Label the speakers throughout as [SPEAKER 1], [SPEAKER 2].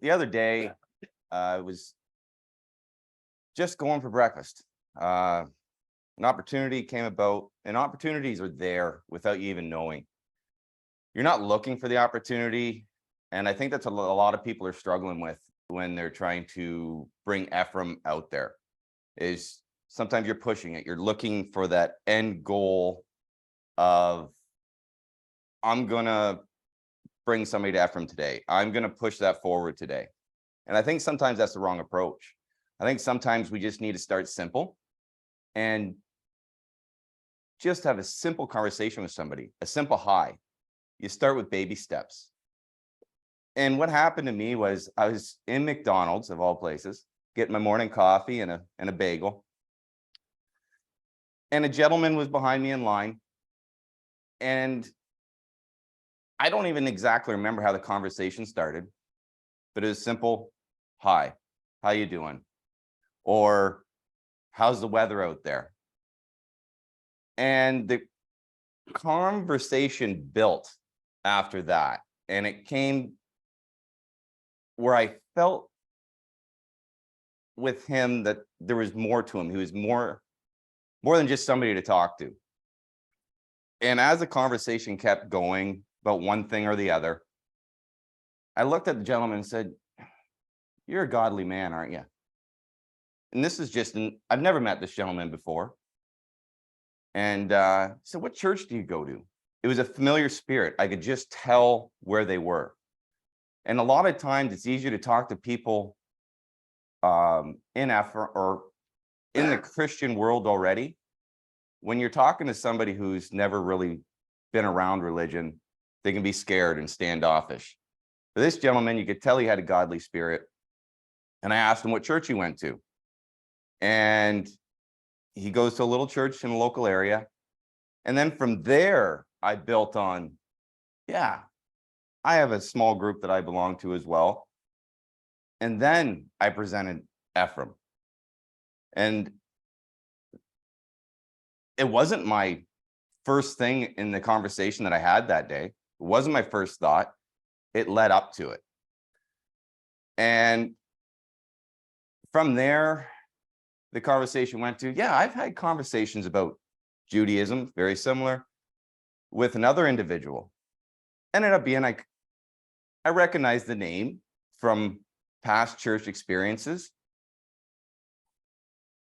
[SPEAKER 1] the other day, I was just going for breakfast. An opportunity came about, and opportunities are there without you even knowing. You're not looking for the opportunity, and I think that's a lot of people are struggling with when they're trying to bring Ephraim out there. Is sometimes you're pushing it. You're looking for that end goal of, I'm gonna bring somebody to Ephraim today. I'm gonna push that forward today. And I think sometimes that's the wrong approach. I think sometimes we just need to start simple and just have a simple conversation with somebody, a simple hi. You start with baby steps. And what happened to me was I was in McDonald's, of all places, getting my morning coffee and a bagel. And a gentleman was behind me in line. And I don't even exactly remember how the conversation started, but it was simple. Hi, how you doing? Or how's the weather out there? And the conversation built after that. And it came where I felt with him that there was more to him. He was more than just somebody to talk to. And as the conversation kept going about one thing or the other, I looked at the gentleman and said, "You're a godly man, aren't you?" And this is just, I've never met this gentleman before. And I said, "What church do you go to?" It was a familiar spirit. I could just tell where they were. And a lot of times it's easier to talk to people in Ephraim or in the Christian world already. When you're talking to somebody who's never really been around religion, they can be scared and standoffish. But this gentleman, you could tell he had a godly spirit. And I asked him what church he went to. And he goes to a little church in a local area. And then from there, I built on, yeah, I have a small group that I belong to as well. And then I presented Ephraim. And it wasn't my first thing in the conversation that I had that day. It wasn't my first thought. It led up to it. And from there, the conversation went to, yeah, I've had conversations about Judaism, very similar, with another individual. Ended up being, I recognized the name from past church experiences.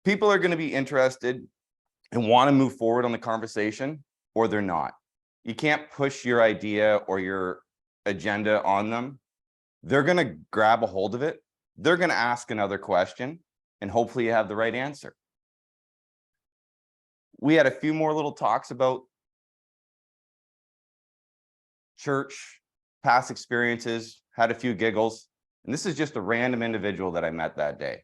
[SPEAKER 1] People are going to be interested and want to move forward on the conversation, or they're not. You can't push your idea or your agenda on them. They're going to grab a hold of it. They're going to ask another question, and hopefully you have the right answer. We had a few more little talks about church, past experiences, had a few giggles. And this is just a random individual that I met that day.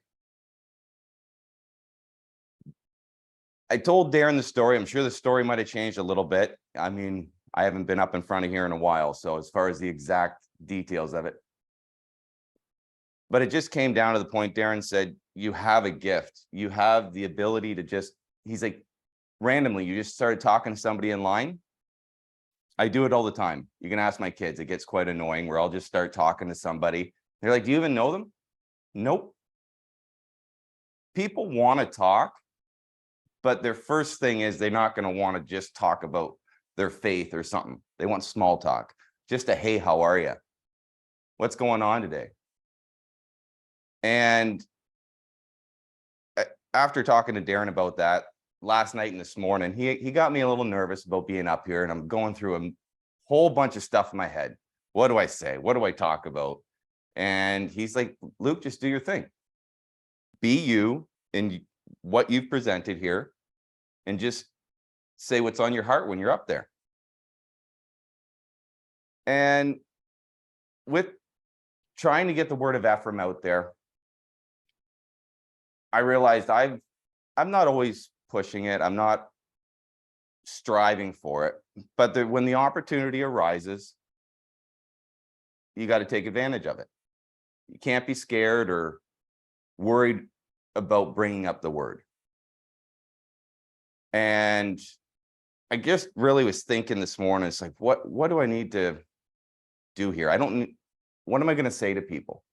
[SPEAKER 1] I told Darren the story. I'm sure the story might have changed a little bit. I mean, I haven't been up in front of here in a while, so as far as the exact details of it. But it just came down to the point Darren said, you have a gift. You have the ability to just, he's like, randomly, you just started talking to somebody in line. I do it all the time. You can ask my kids. It gets quite annoying where I'll just start talking to somebody. They're like, "Do you even know them?" Nope. People want to talk, but their first thing is they're not going to want to just talk about their faith or something. They want small talk. Just a, "Hey, how are you? What's going on today?" And after talking to Darren about that last night and this morning, he got me a little nervous about being up here, and I'm going through a whole bunch of stuff in my head. What do I say? What do I talk about? And he's like, "Luke, just do your thing. Be you in what you've presented here, and just say what's on your heart when you're up there." And with trying to get the word of Ephraim out there, I realized I'm not always pushing it. I'm not striving for it. But when the opportunity arises, you got to take advantage of it. You can't be scared or worried about bringing up the word. And I just really was thinking this morning, it's like, what do I need to do here? What am I going to say to people?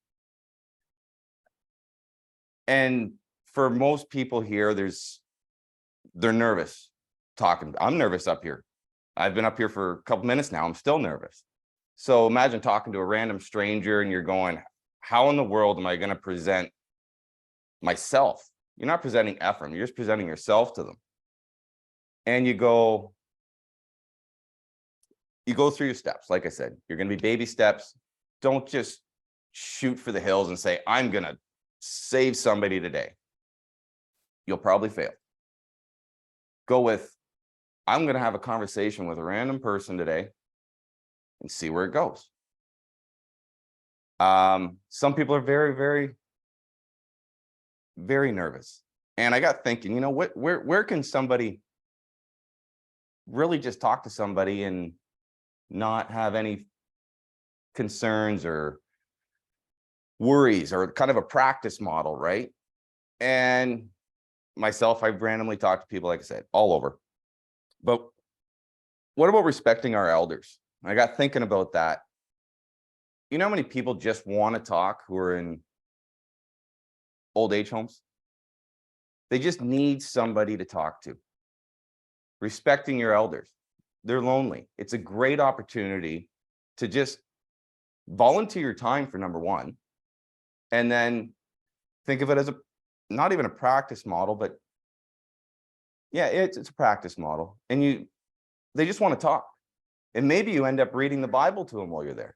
[SPEAKER 1] And for most people here, they're nervous talking. I'm nervous up here. I've been up here for a couple minutes now. I'm still nervous. So imagine talking to a random stranger and you're going, how in the world am I going to present myself? You're not presenting Ephraim. You're just presenting yourself to them. And you go through your steps. Like I said, you're going to be baby steps. Don't just shoot for the hills and say, I'm going to save somebody today. You'll probably fail. Go with, I'm going to have a conversation with a random person today and see where it goes. Some people are very, very, very nervous. And I got thinking, where can somebody really just talk to somebody and not have any concerns or worries, or kind of a practice model, right? And myself, I've randomly talked to people, like I said, all over. But what about respecting our elders? I got thinking about that. You know how many people just want to talk who are in old age homes? They just need somebody to talk to. Respecting your elders. They're lonely. It's a great opportunity to just volunteer your time for number one, and then think of it as not even a practice model, but yeah, it's a practice model. And they just want to talk. And maybe you end up reading the Bible to them while you're there.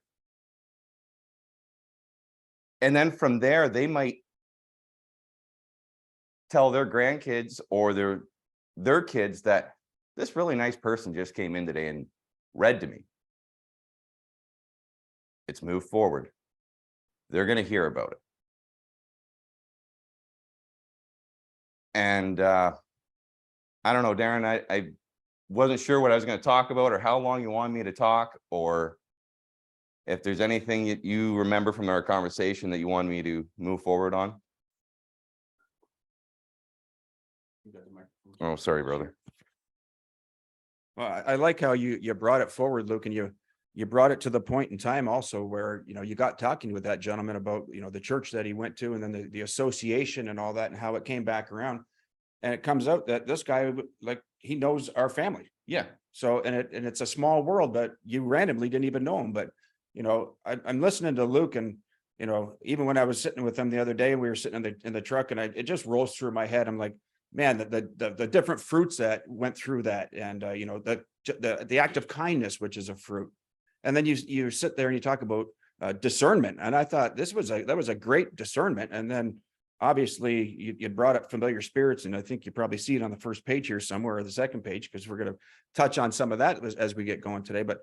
[SPEAKER 1] And then from there, they might tell their grandkids or their kids that this really nice person just came in today and read to me. It's moved forward. They're going to hear about it. And I don't know, Darren, I wasn't sure what I was going to talk about or how long you want me to talk, or if there's anything that you remember from our conversation that you want me to move forward on. Oh, sorry, brother.
[SPEAKER 2] Well, I like how you brought it forward, Luke, and you brought it to the point in time also where, you got talking with that gentleman about, the church that he went to, and then the association and all that, and how it came back around. And it comes out that this guy, like, he knows our family.
[SPEAKER 1] Yeah.
[SPEAKER 2] So, and it's a small world, but you randomly didn't even know him. But, I'm listening to Luke, and, even when I was sitting with him the other day, we were sitting in the truck, and it just rolls through my head. I'm like, man, the different fruits that went through that, and the act of kindness, which is a fruit. And then you sit there and you talk about discernment, and I thought that was a great discernment. And then obviously you brought up familiar spirits, and I think you probably see it on the first page here somewhere, or the second page, because we're going to touch on some of that as we get going today. But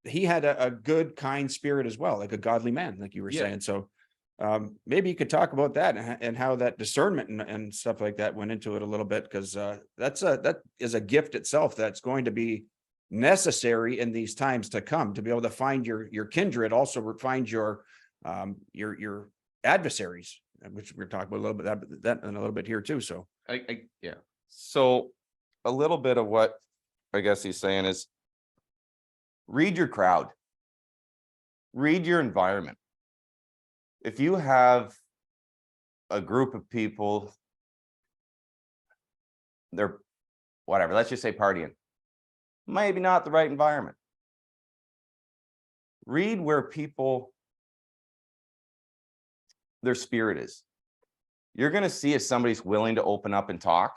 [SPEAKER 2] he had a good, kind spirit as well, like a godly man, like you were saying. So maybe you could talk about that and how that discernment and stuff like that went into it a little bit, because that is a gift itself that's going to be necessary in these times to come, to be able to find your kindred, also find your adversaries, which we're talking about a little bit that in a little bit here too. So
[SPEAKER 1] yeah. So a little bit of what I guess he's saying is, read your crowd, read your environment. If you have a group of people, they're whatever, let's just say partying, maybe not the right environment. Read where people, their spirit is. You're going to see if somebody's willing to open up and talk.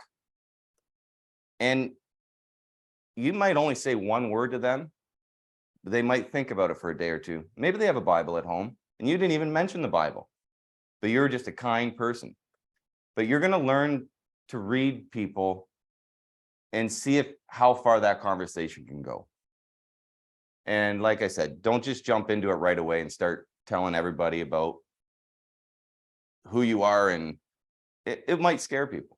[SPEAKER 1] And you might only say one word to them, but they might think about it for a day or two. Maybe they have a Bible at home, and you didn't even mention the Bible, but you're just a kind person. But you're going to learn to read people and see how far that conversation can go. And like I said, don't just jump into it right away and start telling everybody about who you are, and it might scare people.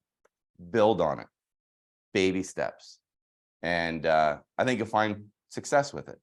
[SPEAKER 1] Build on it, baby steps, and I think you'll find success with it.